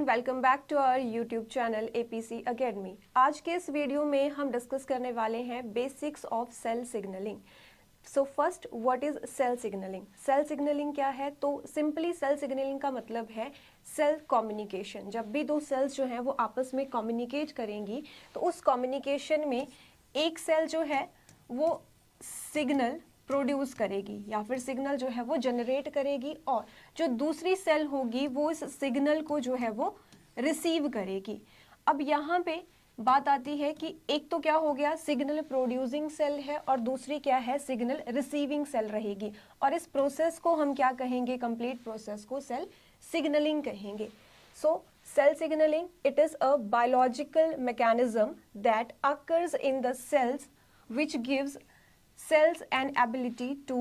Everyone, welcome back to our YouTube channel APC academy. आज के इस वीडियो में हम डिस्कस करने वाले हैं basics of cell signalling. So first, what is cell signalling? Cell signalling क्या है? तो सिंपली सेल सिग्नलिंग का मतलब है सेल कम्युनिकेशन। जब भी दो सेल्स जो हैं वो आपस में कम्युनिकेट करेंगी तो उस कम्युनिकेशन में एक सेल जो है वो सिग्नल प्रोड्यूस करेगी या फिर सिग्नल जो है वो जनरेट करेगी और जो दूसरी सेल होगी वो इस सिग्नल को जो है वो रिसीव करेगी। अब यहाँ पे बात आती है कि एक तो क्या हो गया, सिग्नल प्रोड्यूसिंग सेल है और दूसरी क्या है, सिग्नल रिसीविंग सेल रहेगी। और इस प्रोसेस को हम क्या कहेंगे, कंप्लीट प्रोसेस को सेल सिग्नलिंग कहेंगे। सो cell signaling, it is a biological mechanism that occurs in the cells which gives cells an ability to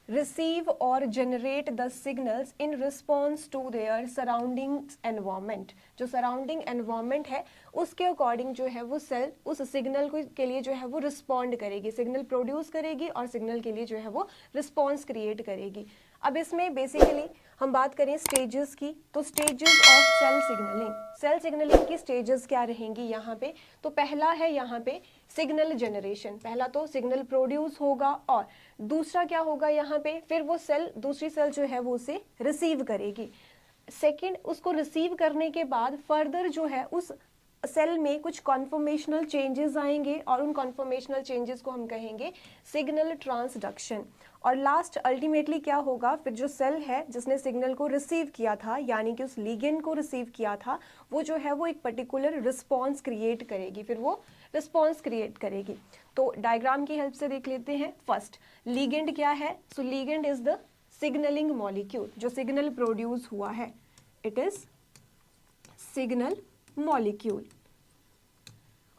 receive or generate the signals in response to their surrounding environment। जो surrounding environment है उसके according जो है वो cell उस signal के लिए जो है वो रिस्पॉन्ड करेगी, सिग्नल प्रोड्यूस करेगी और सिग्नल के लिए जो है वो रिस्पॉन्स क्रिएट करेगी। अब इसमें बेसिकली हम बात करें स्टेजेस की, तो stages of cell signalling, cell signalling की स्टेजेस क्या रहेंगी यहाँ पे? तो पहला है यहाँ पे सिग्नल जनरेशन। पहला तो सिग्नल प्रोड्यूस होगा और दूसरा क्या होगा यहाँ पे, फिर वो सेल दूसरी सेल जो है वो उसे रिसीव करेगी। सेकंड, उसको रिसीव करने के बाद फर्दर जो है उस सेल में कुछ कॉन्फॉर्मेशनल चेंजेस आएंगे और उन कॉन्फॉर्मेशनल चेंजेस को हम कहेंगे सिग्नल ट्रांसडक्शन। और लास्ट अल्टीमेटली क्या होगा, फिर जो सेल है जिसने सिग्नल को रिसीव किया था यानी कि उस लिगेंड को रिसीव किया था वो जो है वो एक पर्टिकुलर रिस्पॉन्स क्रिएट करेगी, फिर वो रिस्पॉन्स क्रिएट करेगी। तो डायग्राम की हेल्प से देख लेते हैं। फर्स्ट, लिगेंड क्या है? So ligand is the signalling molecule जो सिग्नल प्रोड्यूस हुआ है, इट इज सिग्नल मॉलिक्यूल।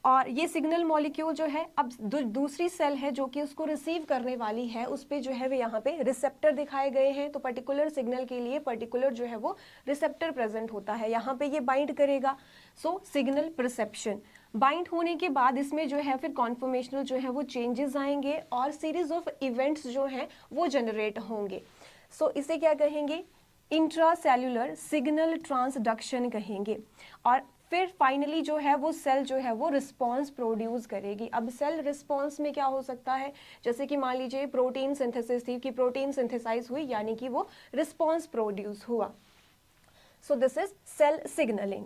और ये सिग्नल मॉलिक्यूल जो है अब दूसरी सेल है जो कि उसको रिसीव करने वाली है, उस पे जो है वो यहाँ पे रिसेप्टर दिखाए गए हैं। तो पर्टिकुलर सिग्नल के लिए पर्टिकुलर जो है वो रिसेप्टर प्रेजेंट होता है, यहाँ पे ये बाइंड करेगा। सो सिग्नल परसेप्शन, बाइंड होने के बाद इसमें जो है फिर कॉन्फॉर्मेशनल जो है वो चेंजेस आएंगे और सीरीज ऑफ इवेंट्स जो हैं वो जनरेट होंगे। सो इसे क्या कहेंगे, इंट्रासेल्यूलर सिग्नल ट्रांसडक्शन कहेंगे। और फिर फाइनली जो है वो सेल जो है वो रिस्पॉन्स प्रोड्यूस करेगी। अब सेल रिस्पॉन्स में क्या हो सकता है, जैसे कि मान लीजिए प्रोटीन सिंथेसिस थी कि प्रोटीन सिंथेसाइज हुई यानी कि वो रिस्पॉन्स प्रोड्यूस हुआ। So this is cell signalling.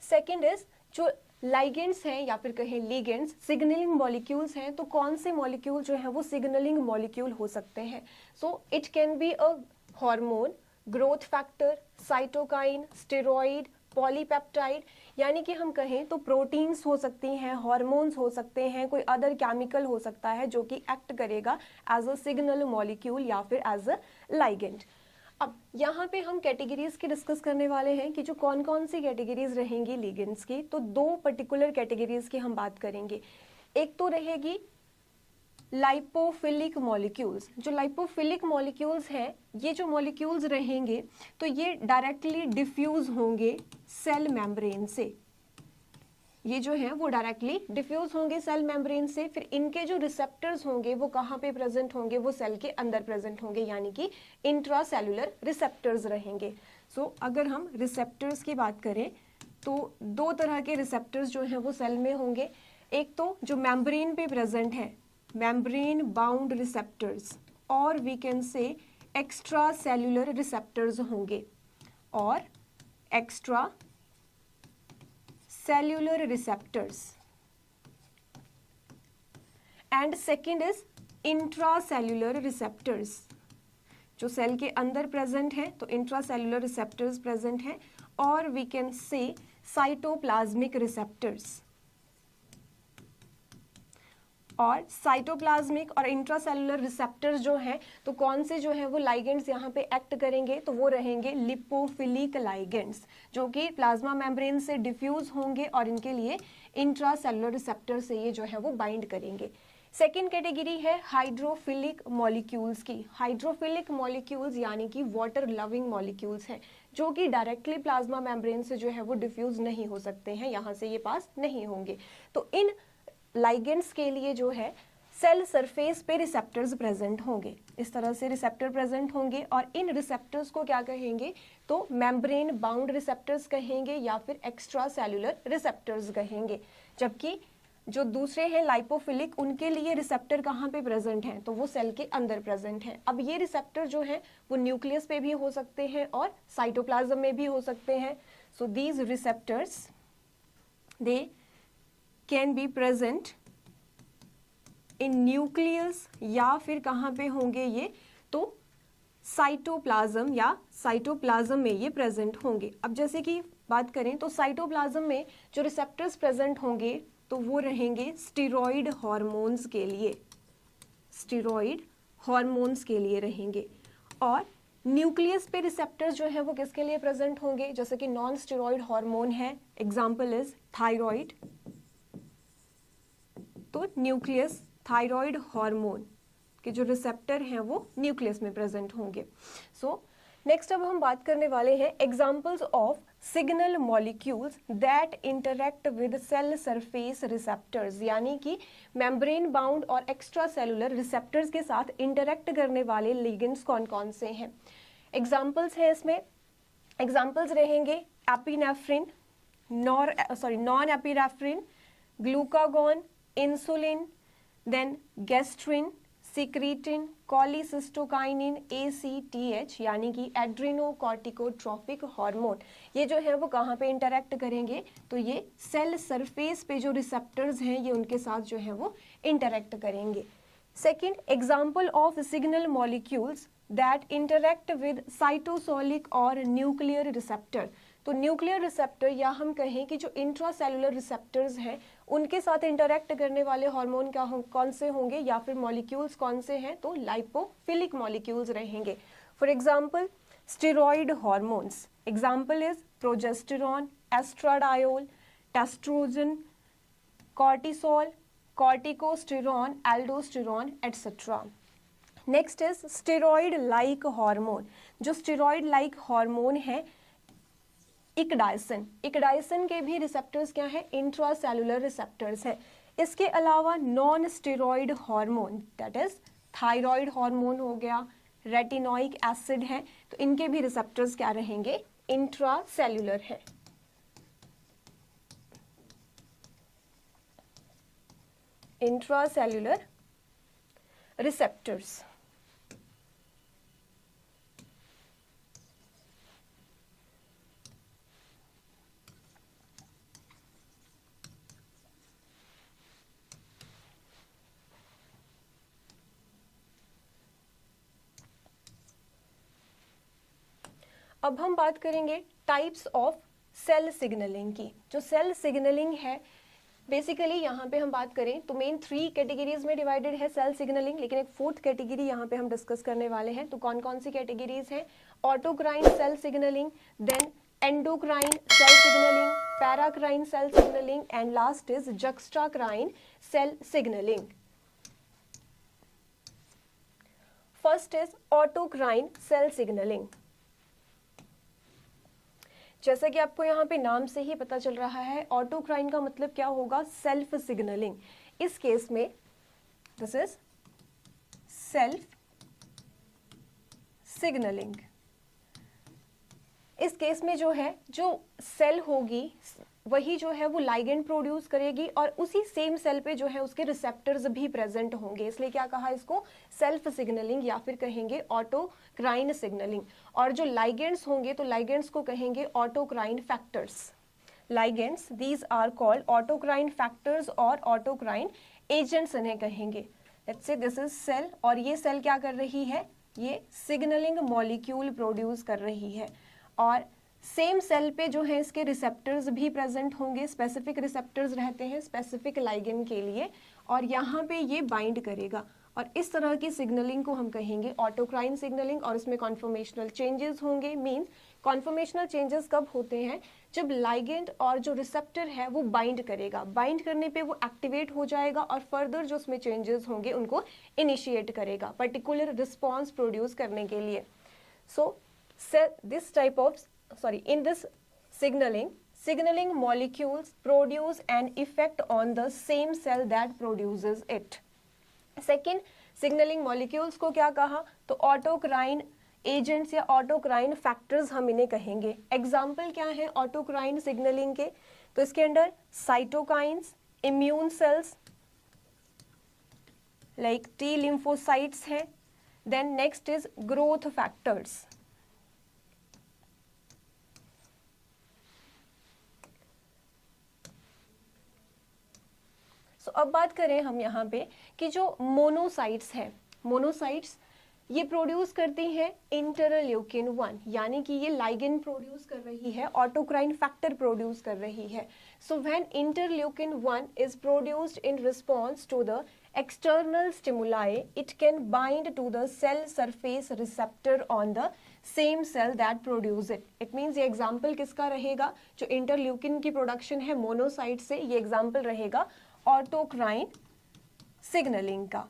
Second is जो लाइगेंड्स हैं या फिर कहें लिगेंड्स, सिग्नलिंग मॉलिक्यूल्स हैं। तो कौन से मॉलिक्यूल जो है वो सिग्नलिंग मॉलिक्यूल हो सकते हैं? So it can be a hormone, growth factor, cytokine, steroid, polypeptide, यानी कि हम कहें तो प्रोटीन्स हो सकती हैं, हार्मोन्स हो सकते हैं, कोई अदर केमिकल हो सकता है जो कि एक्ट करेगा एज अ सिग्नल मॉलिक्यूल या फिर एज अ लाइगेंड। अब यहाँ पे हम कैटेगरीज की डिस्कस करने वाले हैं कि जो कौन कौन सी कैटेगरीज रहेंगी लिगेंड्स की। तो दो पर्टिकुलर कैटेगरीज की हम बात करेंगे। एक तो रहेगी लाइपोफिलिक मॉलिक्यूल्स। जो लाइपोफिलिक मॉलिक्यूल्स हैं, ये जो मॉलिक्यूल्स रहेंगे तो ये डायरेक्टली डिफ्यूज होंगे सेल मेम्ब्रेन से। ये जो है वो डायरेक्टली डिफ्यूज होंगे सेल मेम्ब्रेन से। फिर इनके जो रिसेप्टर्स होंगे वो कहाँ पे प्रेजेंट होंगे, वो सेल के अंदर प्रेजेंट होंगे यानी कि इंट्रासेलुलर रिसेप्टर्स रहेंगे। सो अगर हम रिसेप्टर्स की बात करें तो दो तरह के रिसेप्टर्स जो हैं वो सेल में होंगे। एक तो जो मेम्ब्रेन पे प्रेजेंट है, membrane bound receptors, और we can say extra cellular receptors होंगे और extra cellular receptors, and second is intracellular receptors। जो सेल के अंदर प्रेजेंट है तो इंट्रासेल्युलर रिसेप्टर्स प्रेजेंट हैं और we can say cytoplasmic receptors. और साइटोप्लाज्मिक और इंट्रासेलुलर रिसेप्टर्स जो हैं तो कौन से जो हैं वो लाइगेंड्स यहाँ पे एक्ट करेंगे, तो वो रहेंगे लिपोफिलिक लाइगेंड्स जो कि प्लाज्मा मेम्ब्रेन से डिफ्यूज होंगे और इनके लिए इंट्रासेलुलर रिसेप्टर से ये जो है वो बाइंड करेंगे। सेकेंड कैटेगरी है हाइड्रोफिलिक मॉलिक्यूल्स की। हाइड्रोफिलिक मॉलिक्यूल्स यानी कि वाटर लविंग मॉलिक्यूल्स हैं जो कि डायरेक्टली प्लाज्मा मेम्ब्रेन से जो है वो डिफ्यूज नहीं हो सकते हैं, यहाँ से ये पास नहीं होंगे। तो इन लाइगेंड्स के लिए जो है सेल सरफेस पे रिसेप्टर्स प्रेजेंट होंगे, इस तरह से रिसेप्टर प्रेजेंट होंगे और इन रिसेप्टर्स को क्या कहेंगे, तो मेम्ब्रेन बाउंड रिसेप्टर्स कहेंगे या फिर एक्स्ट्रा सेल्यूलर रिसेप्टर्स कहेंगे। जबकि जो दूसरे हैं लाइपोफिलिक, उनके लिए रिसेप्टर कहाँ पे प्रेजेंट हैं, तो वो सेल के अंदर प्रेजेंट हैं। अब ये रिसेप्टर जो हैं वो न्यूक्लियस पे भी हो सकते हैं और साइटोप्लाज्म में भी हो सकते हैं। So these receptors they can be present in nucleus या फिर कहाँ पे होंगे ये, तो साइटोप्लाज्म या साइटोप्लाज्म में ये प्रेजेंट होंगे। अब जैसे कि बात करें तो साइटोप्लाज्म में जो रिसेप्टर्स प्रेजेंट होंगे तो वो रहेंगे स्टेरॉइड हार्मोन्स के लिए, स्टेरॉइड हार्मोन्स के लिए रहेंगे। और न्यूक्लियस पे रिसेप्टर्स जो है वो किसके लिए प्रेजेंट होंगे, जैसे कि नॉन स्टेरॉइड हार्मोन है, एग्जांपल इज थायराइड, तो न्यूक्लियस थायराइड हार्मोन के जो रिसेप्टर हैं वो न्यूक्लियस में प्रेजेंट होंगे। सो नेक्स्ट अब हम बात करने वाले हैं examples of signal molecules that interact with cell surface receptors, यानी कि मेम्ब्रेन बाउंड और एक्स्ट्रा सेलुलर रिसेप्टर्स के साथ इंटरैक्ट करने वाले लिगेंड्स कौन कौन से हैं। एग्जांपल्स हैं इसमें, एग्जांपल्स रहेंगे epinephrine, non epinephrine, glucagon, insulin, then gastrin, secretin, cholecystokinin, ACTH यानी कि एड्रेनोकॉर्टिकोट्रोपिक हार्मोन। ये जो है वो कहाँ पे इंटरैक्ट करेंगे, तो ये सेल सरफेस पे जो रिसेप्टर्स हैं ये उनके साथ जो है वो इंटरैक्ट करेंगे। Second, example of signal molecules that interact with cytosolic और न्यूक्लियर रिसेप्टर। तो न्यूक्लियर रिसेप्टर या हम कहें कि जो इंट्रासेलुलर रिसेप्टर्स हैं उनके साथ इंटरैक्ट करने वाले हार्मोन क्या कौन से होंगे या फिर मॉलिक्यूल्स कौन से हैं, तो लाइपोफिलिक मॉलिक्यूल्स रहेंगे। For example steroid hormones, example is progesterone, estradiol, testosterone, cortisol, corticosterone, aldosterone etcetera. Next is steroid like hormone, जो स्टेरॉइड लाइक हार्मोन है इकडाइसिन, इकडाइसिन के भी रिसेप्टर्स क्या है, इंट्रासेलुलर रिसेप्टर्स हैं। इसके अलावा non steroid hormone that is thyroid hormone हो गया, रेटिनोइक एसिड है, तो इनके भी रिसेप्टर्स क्या रहेंगे, इंट्रासेलुलर है। Intracellular receptors. अब हम बात करेंगे टाइप्स ऑफ सेल सिग्नलिंग की। जो सेल सिग्नलिंग है बेसिकली यहाँ पे हम बात करें तो मेन 3 कैटेगरीज में डिवाइडेड है सेल सिग्नलिंग, लेकिन एक 4th कैटेगरी यहाँ पे हम डिस्कस करने वाले हैं। तो कौन कौन सी कैटेगरीज हैं, autocrine cell signalling, then endocrine cell signalling, paracrine cell signalling and last is juxtacrine cell signalling. First is autocrine cell signalling. जैसा कि आपको यहाँ पे नाम से ही पता चल रहा है, ऑटोक्राइन का मतलब क्या होगा, सेल्फ सिग्नलिंग। इस केस में दिस इज सेल्फ सिग्नलिंग। इस केस में जो है, जो सेल होगी वही जो है वो लाइगेंड प्रोड्यूस करेगी और उसी सेम सेल पे जो है उसके रिसेप्टर्स भी प्रेजेंट होंगे, इसलिए क्या कहा इसको, सेल्फ सिग्नलिंग या फिर कहेंगे ऑटोक्राइन सिग्नलिंग। और जो लाइगेंड्स होंगे तो लाइगेंड्स को कहेंगे autocrine factors. Ligands these are called autocrine factors और ऑटोक्राइन एजेंट्स इन्हें कहेंगे। Let's say this is cell और ये सेल क्या कर रही है, ये सिग्नलिंग मॉलिक्यूल प्रोड्यूस कर रही है और सेम सेल पे जो है इसके रिसेप्टर्स भी प्रेजेंट होंगे, स्पेसिफिक रिसेप्टर्स रहते हैं स्पेसिफिक लाइगेंड के लिए और यहाँ पे ये बाइंड करेगा और इस तरह की सिग्नलिंग को हम कहेंगे ऑटोक्राइन सिग्नलिंग। और इसमें कॉन्फर्मेशनल चेंजेस होंगे, मींस कॉन्फर्मेशनल चेंजेस कब होते हैं, जब लाइगेंड और जो रिसेप्टर है वो बाइंड करेगा, बाइंड करने पे वो एक्टिवेट हो जाएगा और फर्दर जो उसमें चेंजेस होंगे उनको इनिशिएट करेगा पर्टिकुलर रिस्पॉन्स प्रोड्यूस करने के लिए। So this type of in this signaling molecules produce an effect on the same cell that produces it. Second, signalling molecules को क्या कहा, तो ऑटोक्राइन एजेंट्स या ऑटोक्राइन फैक्टर्स हम इन्हें कहेंगे। एग्जाम्पल क्या है ऑटोक्राइन सिग्नलिंग के, तो इसके under cytokines, immune cells like T lymphocytes है। Then next is growth factors. So अब बात करें हम यहाँ पे कि जो मोनोसाइट्स हैं, मोनोसाइट्स ये प्रोड्यूस करती है इंटरल्यूकिन 1, यानी कि ये लाइगेंड प्रोड्यूस कर रही है, ऑटोक्राइन फैक्टर प्रोड्यूस कर रही है। So when interleukin 1 is produced in response to the external stimuli, it can bind to the cell surface receptor on the same cell that produce it. It means ये example किसका रहेगा, जो interleukin की production है monocyte से, ये example रहेगा autocrine signalling का।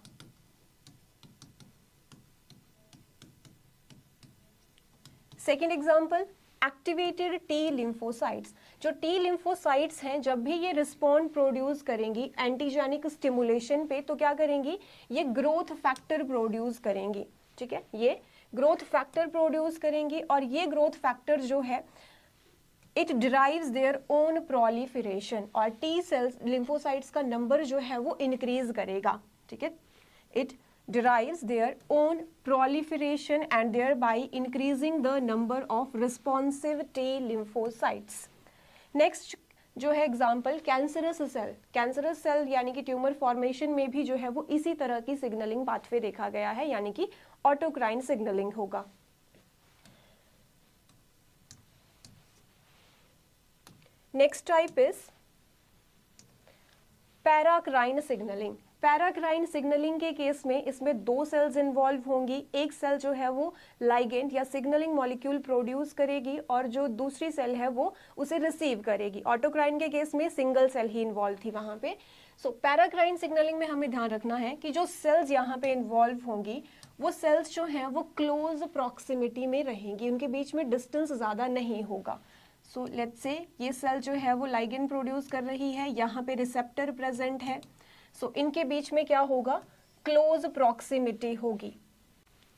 Second example activated T lymphocytes. जो टी लिम्फोसाइट्स हैं जब भी ये रिस्पॉन्ड प्रोड्यूस करेंगी एंटीजेनिक स्टिमुलेशन पे, तो क्या करेंगी, ये ग्रोथ फैक्टर प्रोड्यूस करेंगी। ठीक है, ये ग्रोथ फैक्टर प्रोड्यूस करेंगी और ये ग्रोथ फैक्टर जो है it derives their own proliferation, और टी सेल्स लिम्फोसाइट्स का नंबर जो है वो इंक्रीज करेगा। ठीक है, it derives their own proliferation and thereby increasing the number of responsive T lymphocytes. Next जो है example cancerous cell. Cancerous cell यानी कि ट्यूमर फॉर्मेशन में भी जो है वो इसी तरह की सिग्नलिंग पाथवे देखा गया है, यानी कि ऑटोक्राइन सिग्नलिंग होगा। Next type is paracrine signalling. Paracrine signalling के केस में इसमें दो सेल्स इन्वॉल्व होंगी। एक सेल जो है वो लाइगेंड या सिग्नलिंग मॉलिक्यूल प्रोड्यूस करेगी और जो दूसरी सेल है वो उसे रिसीव करेगी। ऑटोक्राइन के केस में सिंगल सेल ही इन्वॉल्व थी वहां पे। सो पैराक्राइन सिग्नलिंग में हमें ध्यान रखना है कि जो सेल्स यहाँ पे इन्वॉल्व होंगी वो सेल्स जो हैं वो क्लोज प्रॉक्सिमिटी में रहेंगी, उनके बीच में डिस्टेंस ज्यादा नहीं होगा। सो लेट्स से ये सेल जो है वो लाइगेंड प्रोड्यूस कर रही है, यहाँ पे रिसेप्टर प्रेजेंट है। सो इनके बीच में क्या होगा, क्लोज प्रॉक्सिमिटी होगी।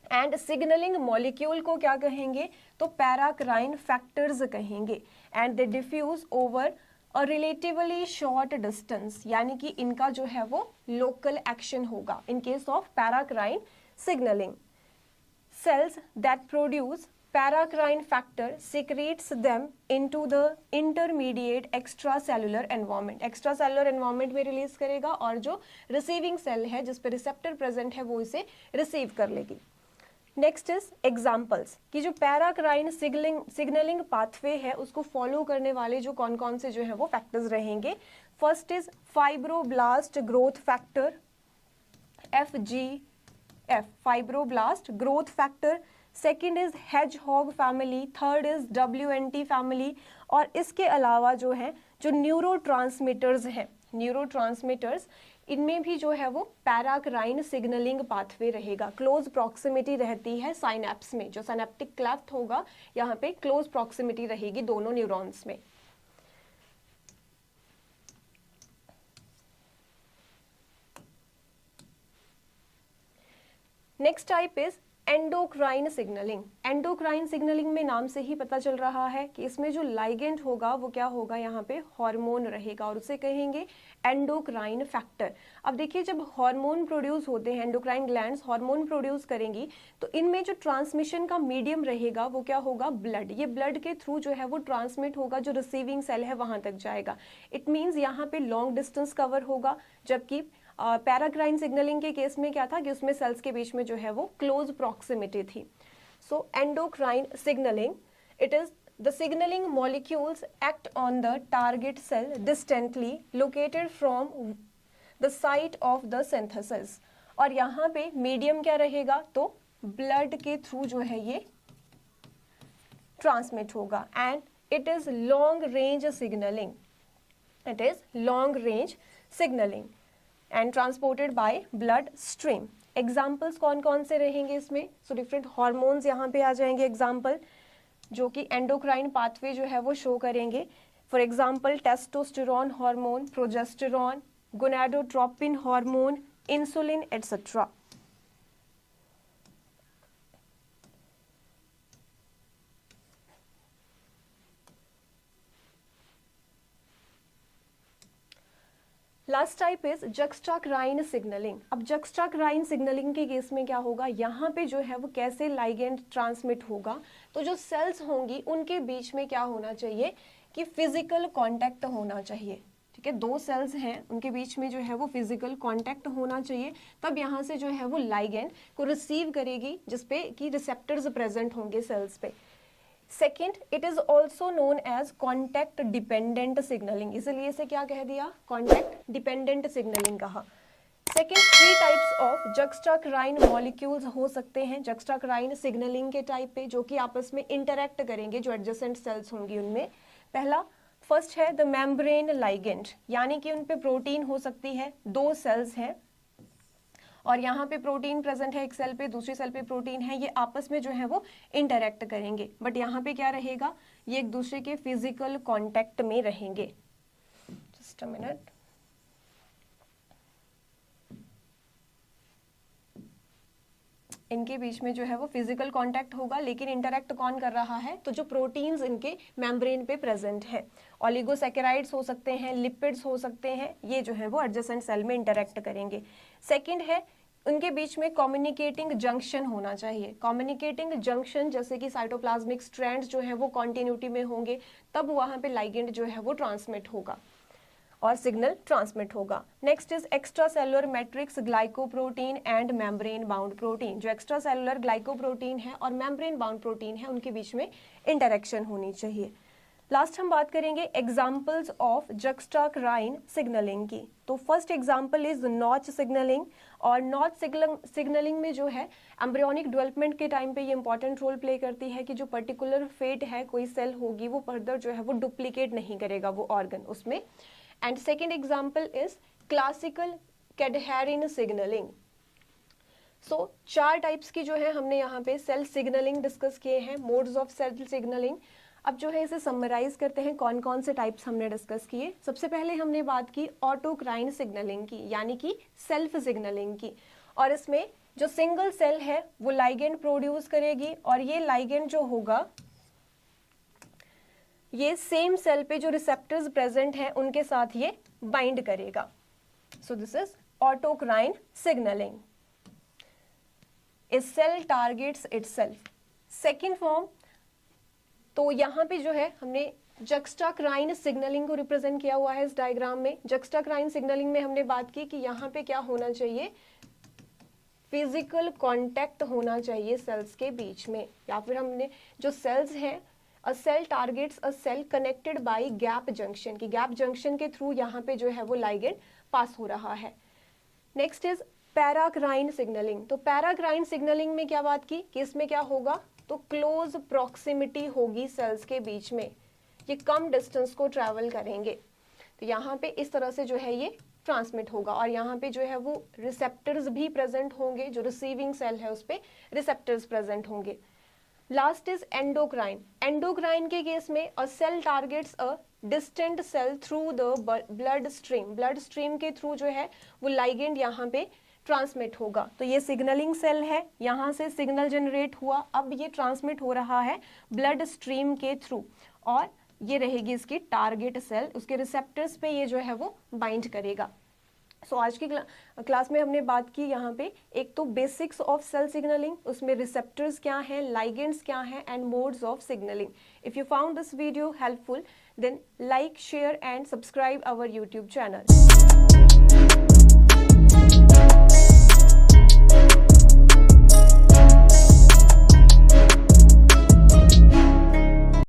एंड सिग्नलिंग मॉलिक्यूल को क्या कहेंगे, तो पैराक्राइन फैक्टर्स कहेंगे। And they diffuse over a relatively short distance, यानी कि इनका जो है वो लोकल एक्शन होगा in case of paracrine signalling. cells that produce paracrine factor secretes them into the intermediate extracellular environment. extracellular environment में release करेगा और जो रिसीविंग सेल है जिस पे रिसेप्टर प्रेजेंट है वो इसे रिसीव कर लेगी। नेक्स्ट इज एग्जाम्पल्स कि जो पैराक्राइन सिग्नलिंग पाथवे है उसको फॉलो करने वाले जो कौन कौन से जो है वो फैक्टर्स रहेंगे। First is fibroblast growth factor FGF, fibroblast growth factor. Second is hedgehog family, third is WNT family. और इसके अलावा जो है जो न्यूरोट्रांसमीटर्स हैं, न्यूरोट्रांसमीटर्स इनमें भी जो है वो पैराक्राइन सिग्नलिंग पाथवे रहेगा। क्लोज प्रॉक्सिमिटी रहती है साइनेप्स में, जो साइनेप्टिक क्लेफ्ट होगा यहाँ पे क्लोज प्रॉक्सिमिटी रहेगी दोनों न्यूरॉन्स में। Next type is endocrine signalling. Endocrine signalling में नाम से ही पता चल रहा है कि इसमें जो लाइगेंड होगा वो क्या होगा, यहाँ पे हार्मोन रहेगा और उसे कहेंगे एंडोक्राइन फैक्टर। अब देखिए जब हार्मोन प्रोड्यूस होते हैं, एंडोक्राइन ग्लैंड्स हार्मोन प्रोड्यूस करेंगी तो इनमें जो ट्रांसमिशन का मीडियम रहेगा वो क्या होगा, ब्लड। ये ब्लड के थ्रू जो है वो ट्रांसमिट होगा, जो रिसीविंग सेल है वहां तक जाएगा। इट मीन्स यहाँ पे लॉन्ग डिस्टेंस कवर होगा, जबकि पैराक्राइन सिग्नलिंग के केस में क्या था कि उसमें सेल्स के बीच में जो है वो क्लोज प्रॉक्सिमिटी थी। So endocrine signalling, it is the signalling molecules act on the target cell distantly located from the site of the synthesis. और यहाँ पे मीडियम क्या रहेगा, तो ब्लड के थ्रू जो है ये ट्रांसमिट होगा। And it is long range signalling, it is long range signalling and transported by blood stream. Examples कौन कौन से रहेंगे इसमें, सो डिफरेंट हार्मोन्स यहाँ पे आ जाएंगे एग्जाम्पल, जो कि एंडोक्राइन पाथवे जो है वो शो करेंगे। For example testosterone hormone, progesterone, gonadotropin hormone, insulin, etc. Last type is juxtacrine signalling. अब जक्स्टाक्राइन सिग्नलिंग के केस में क्या होगा, यहाँ पे जो है वो कैसे लाइगेंड ट्रांसमिट होगा, तो जो सेल्स होंगी उनके बीच में क्या होना चाहिए कि फिजिकल कांटेक्ट होना चाहिए। ठीक है, दो सेल्स हैं उनके बीच में जो है वो फिजिकल कांटेक्ट होना चाहिए, तब यहाँ से जो है वो लाइगेंड को रिसीव करेगी जिसपे कि रिसेप्टर्स प्रेजेंट होंगे सेल्स पे। Second, it is also known as contact dependent signalling, इसलिए इसे क्या कह दिया, कॉन्टैक्ट डिपेंडेंट सिग्नलिंग कहा। Second, 3 types of juxtacrine molecules हो सकते हैं जक्स्टाक्राइन सिग्नलिंग के टाइप पे, जो कि आपस में इंटरैक्ट करेंगे जो एडजेसेंट सेल्स होंगी उनमें। पहला फर्स्ट है द मेम्ब्रेन लाइगेंड, यानी कि उन पे प्रोटीन हो सकती है, 2 सेल्स हैं और यहाँ पे प्रोटीन प्रेजेंट है, एक सेल पे दूसरी सेल पे प्रोटीन है, ये आपस में जो है वो इंटरैक्ट करेंगे, बट यहाँ पे क्या रहेगा, ये एक दूसरे के फिजिकल कांटेक्ट में रहेंगे। जस्ट अ मिनट, इनके बीच में जो है वो फिजिकल कांटेक्ट होगा, लेकिन इंटरैक्ट कौन कर रहा है, तो जो प्रोटीन्स इनके मेम्ब्रेन पे प्रेजेंट है, ओलिगोसैकेराइड्स हो सकते हैं, लिपिड्स हो सकते हैं, ये जो है वो एडजेसेंट सेल में इंटरैक्ट करेंगे। सेकंड है उनके बीच में कम्युनिकेटिंग जंक्शन होना चाहिए। कम्युनिकेटिंग जंक्शन जैसे कि साइटोप्लाज्मिक स्ट्रैंड्स जो है वो कॉन्टिन्यूटी में होंगे, तब वहां पे लाइगेंड जो है वो ट्रांसमिट होगा और सिग्नल ट्रांसमिट होगा। Next is extra cellular matrix glycoprotein and membrane bound protein. जो एक्स्ट्रा सेलुलर ग्लाइकोप्रोटीन है और मेम्ब्रेन बाउंड प्रोटीन है उनके बीच में इंटरेक्शन होनी चाहिए। लास्ट हम बात करेंगे एग्जाम्पल्स ऑफ जक्स्टाक्राइन सिग्नलिंग की। तो first example is notch signalling, और नॉच सिग्नलिंग में जो है एम्ब्रियोनिक डेवलपमेंट के टाइम पे ये इंपॉर्टेंट रोल प्ले करती है कि जो पर्टिकुलर फेट है कोई सेल होगी वो फर्दर जो है वो डुप्लीकेट नहीं करेगा वो ऑर्गन उसमें। And second example is classical cadherin signalling. So 4 types की जो है हमने यहाँ पे सेल सिग्नलिंग डिस्कस किए हैं, मोड्स ऑफ सेल सिग्नलिंग। अब जो है इसे समराइज करते हैं कौन कौन से टाइप्स हमने डिस्कस किए। सबसे पहले हमने बात की ऑटोक्राइन सिग्नलिंग की, यानी कि सेल्फ सिग्नलिंग की, और इसमें जो सिंगल सेल है वो लाइगेंड प्रोड्यूस करेगी और ये लाइगेंड जो होगा ये सेम सेल पे जो रिसेप्टर्स प्रेजेंट हैं उनके साथ ये बाइंड करेगा। So this is autocrine signalling, a cell targets itself. Second form, तो यहाँ पे जो है हमने जक्स्टाक्राइन सिग्नलिंग को रिप्रेजेंट किया हुआ है इस डायग्राम में। जक्स्टाक्राइन सिग्नलिंग में हमने बात की कि यहाँ पे क्या होना चाहिए, फिजिकल कांटेक्ट होना चाहिए सेल्स के बीच में, या फिर हमने जो सेल्स हैं a cell targets a cell connected by gap junction, की गैप जंक्शन के थ्रू यहाँ पे जो है वो लाइगेंड पास हो रहा है। Next is paracrine signalling. तो पैराक्राइन सिग्नलिंग में क्या बात की कि इसमें क्या होगा, तो क्लोज प्रॉक्सिमिटी होगी सेल्स के बीच में, ये कम डिस्टेंस को ट्रैवल करेंगे, तो यहाँ पे इस तरह से जो है ये ट्रांसमिट होगा और यहाँ पे जो है वो रिसेप्टर्स भी प्रेजेंट होंगे, जो रिसीविंग सेल है उस पे रिसेप्टर्स प्रेजेंट होंगे। Last is endocrine. एंडोक्राइन के केस में a cell targets a distant cell through the blood stream, blood stream के थ्रू जो है वो लाइगेंड यहाँ पे ट्रांसमिट होगा। तो ये सिग्नलिंग सेल है, यहाँ से सिग्नल जनरेट हुआ, अब ये ट्रांसमिट हो रहा है ब्लड स्ट्रीम के थ्रू और ये रहेगी इसकी टारगेट सेल, उसके रिसेप्टर्स पे ये जो है वो बाइंड करेगा। सो आज की क्लास में हमने बात की यहाँ पे एक तो बेसिक्स ऑफ सेल सिग्नलिंग, उसमें रिसेप्टर्स क्या हैं, लाइगेंड्स क्या हैं and modes of signalling. If you found this video helpful then like, share and subscribe our YouTube channel.